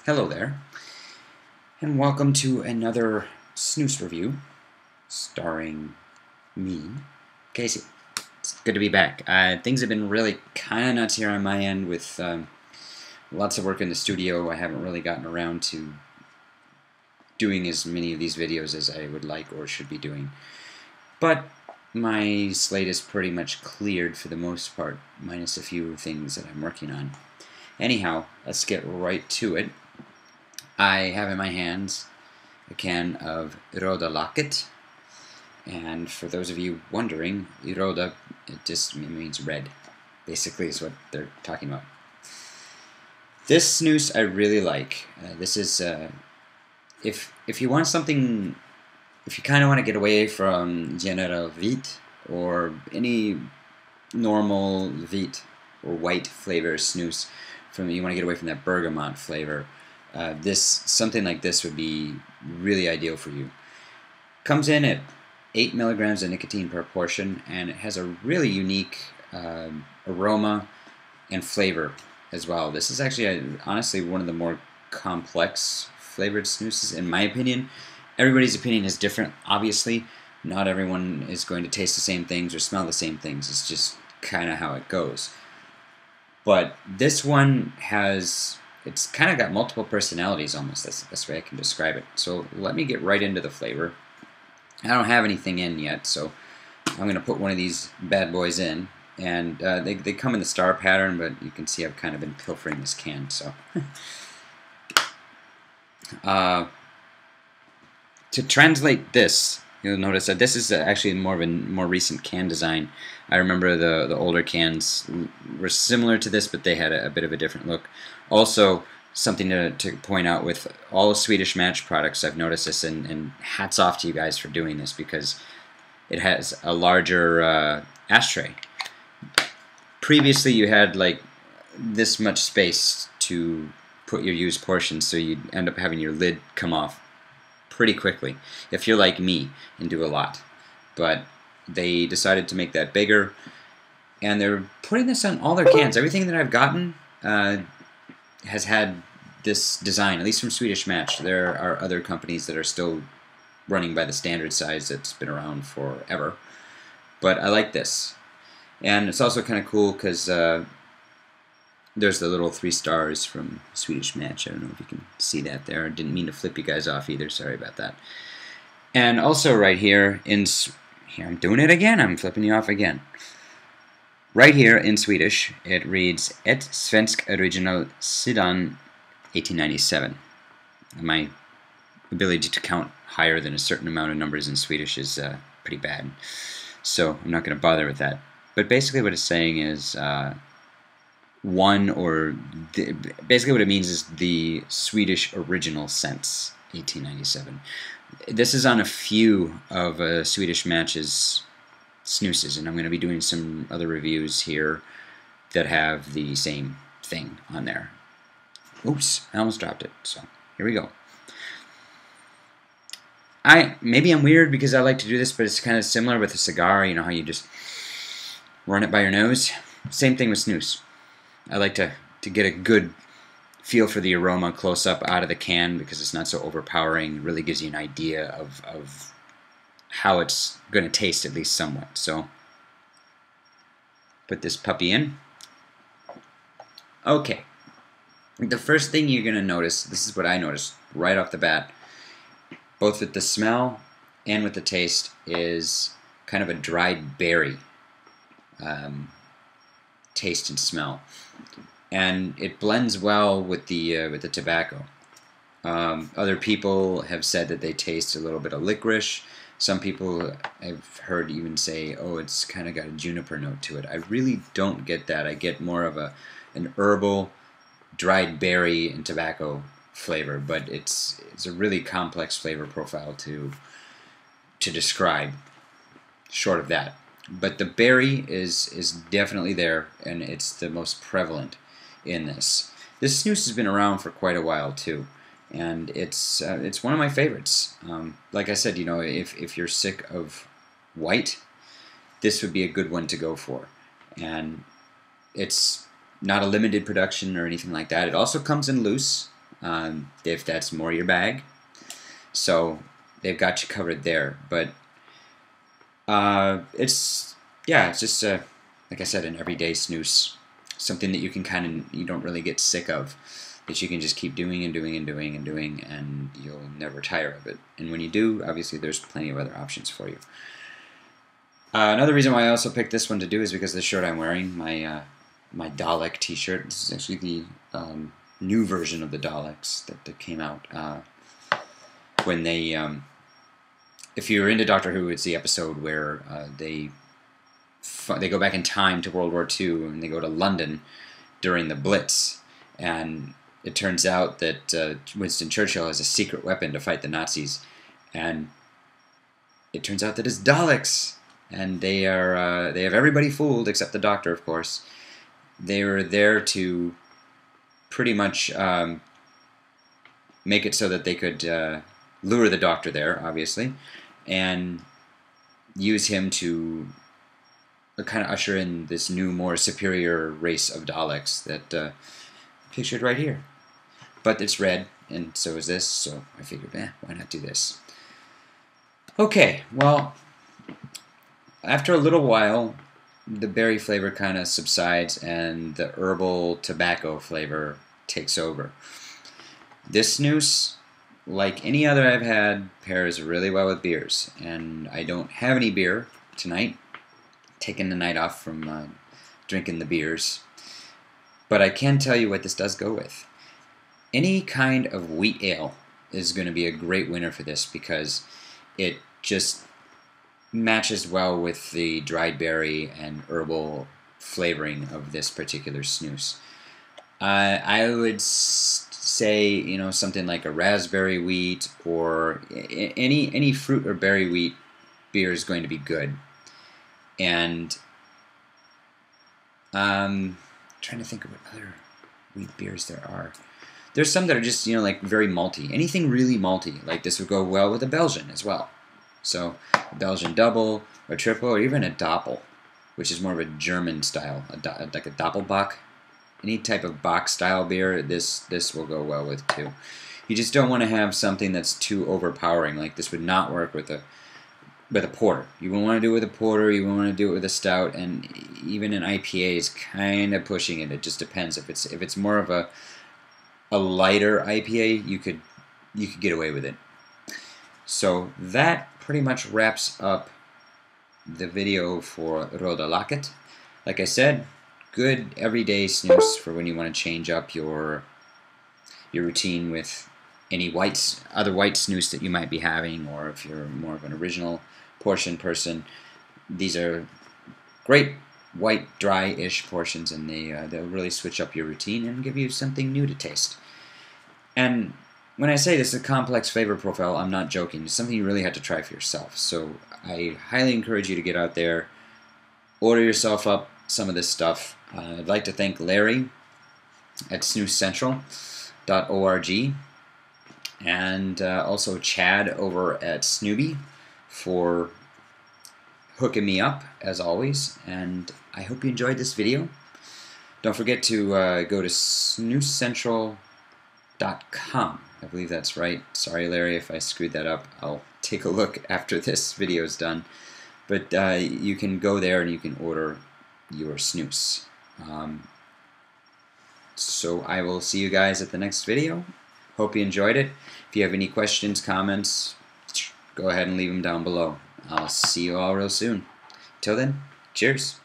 Hello there, and welcome to another Snus review starring me, Casey. It's good to be back. Things have been really kind of nuts here on my end with lots of work in the studio. I haven't really gotten around to doing as many of these videos as I would like or should be doing. But my slate is pretty much cleared for the most part, minus a few things that I'm working on. Anyhow, let's get right to it. I have in my hands a can of Röda Lacket, and for those of you wondering, Röda, it just means red, basically is what they're talking about. This snus I really like. This is, if you want something, if you kind of want to get away from General Wheat or any normal wheat or white flavor snus, you want to get away from that bergamot flavor, something like this would be really ideal for you. Comes in at 8 milligrams of nicotine per portion, and it has a really unique aroma and flavor as well. This is actually honestly one of the more complex flavored snoozes in my opinion. Everybody's opinion is different, obviously. Not everyone is going to taste the same things or smell the same things. It's just kind of how it goes. But this one it's kind of got multiple personalities almost. That's the best way I can describe it. So let me get right into the flavor. I don't have anything in yet, so I'm going to put one of these bad boys in. And they come in the star pattern, but you can see I've kind of been pilfering this can. So to translate this, you'll notice that this is actually more recent can design. I remember the older cans were similar to this, but they had a bit of a different look. Also, something to point out with all Swedish Match products, I've noticed this, and hats off to you guys for doing this because it has a larger ashtray. Previously, you had like this much space to put your used portions, so you'd end up having your lid come off pretty quickly if you're like me and do a lot. But they decided to make that bigger, and they're putting this on all their cans. Everything that I've gotten has had this design, at least from Swedish Match. There are other companies that are still running by the standard size that's been around forever, but I like this. And it's also kind of cool because there's the little 3 stars from Swedish Match. I don't know if you can see that there. I didn't mean to flip you guys off either. Sorry about that. And also right here I'm doing it again. I'm flipping you off again. Right here in Swedish, it reads Ett svensk original sedan 1897. My ability to count higher than a certain amount of numbers in Swedish is pretty bad, so I'm not going to bother with that. But basically what it's saying is basically what it means is the Swedish original cents, 1897. This is on a few of Swedish Match's snoozes, and I'm going to be doing some other reviews here that have the same thing on there. Oops, I almost dropped it, so here we go. Maybe I'm weird because I like to do this, but it's kind of similar with a cigar. You know how you just run it by your nose? Same thing with snus. I like to get a good feel for the aroma close up out of the can because it's not so overpowering. It really gives you an idea of how it's going to taste, at least somewhat. So put this puppy in. Okay. The first thing you're going to notice, this is what I noticed right off the bat, both with the smell and with the taste, is kind of a dried berry taste and smell. And it blends well with the tobacco. Other people have said that they taste a little bit of licorice. Some people I've heard even say, oh, it's kind of got a juniper note to it. I really don't get that. I get more of an herbal, dried berry and tobacco flavor, but it's a really complex flavor profile to describe, short of that. But the berry is definitely there, and it's the most prevalent in this. This snus has been around for quite a while too, and it's one of my favorites. Like I said, you know, if you're sick of white, this would be a good one to go for. And it's not a limited production or anything like that. It also comes in loose. if that's more your bag. So they've got you covered there. But it's just like I said, an everyday snus, something that you can you don't really get sick of, that you can just keep doing and doing and doing and doing, and you'll never tire of it. And when you do, obviously there's plenty of other options for you. Another reason why I also picked this one to do is because of the shirt I'm wearing, my Dalek t-shirt. This is actually the new version of the Daleks that came out when they, if you're into Doctor Who, it's the episode where they go back in time to World War II, and they go to London during the Blitz, and it turns out that Winston Churchill has a secret weapon to fight the Nazis, and it turns out that it's Daleks, and they have everybody fooled except the Doctor, of course. They were there to pretty much make it so that they could lure the Doctor there, obviously, and use him to kind of usher in this new, more superior race of Daleks that pictured right here. But it's red, and so is this, so I figured, why not do this? Okay, well, after a little while, the berry flavor kind of subsides, and the herbal tobacco flavor takes over. This snus, like any other I've had, pairs really well with beers, and I don't have any beer tonight, taking the night off from drinking the beers, but I can tell you what this does go with. Any kind of wheat ale is going to be a great winner for this, because it just matches well with the dried berry and herbal flavoring of this particular snus. I would say, something like a raspberry wheat, or any fruit or berry wheat beer is going to be good. And trying to think of what other wheat beers there are. There's some that are just, like very malty. Anything really malty, like this would go well with a Belgian as well. So a Belgian double, or triple, or even a doppel, which is more of a German style, like a doppelbock. Any type of bock style beer, this will go well with too. You just don't want to have something that's too overpowering. Like this would not work with a porter. You won't want to do it with a porter. You won't want to do it with a stout, and even an IPA is kind of pushing it. It just depends. If it's more of a lighter IPA, you could get away with it. So that pretty much wraps up the video for Röda Lacket. Like I said, good everyday snus for when you want to change up your routine with any other white snus that you might be having, or if you're more of an original portion person. These are great white, dry-ish portions, and they'll really switch up your routine and give you something new to taste. And when I say this is a complex flavor profile, I'm not joking. It's something you really have to try for yourself. So I highly encourage you to get out there, order yourself up some of this stuff. I'd like to thank Larry at SnusCENTRAL.org, and also Chad over at Snooby for hooking me up, as always. And I hope you enjoyed this video. Don't forget to go to SnusCENTRAL.com. I believe that's right. Sorry, Larry, if I screwed that up. I'll take a look after this video is done. But you can go there and you can order your snus. So I will see you guys at the next video. Hope you enjoyed it. If you have any questions, comments, go ahead and leave them down below. I'll see you all real soon. Till then, cheers.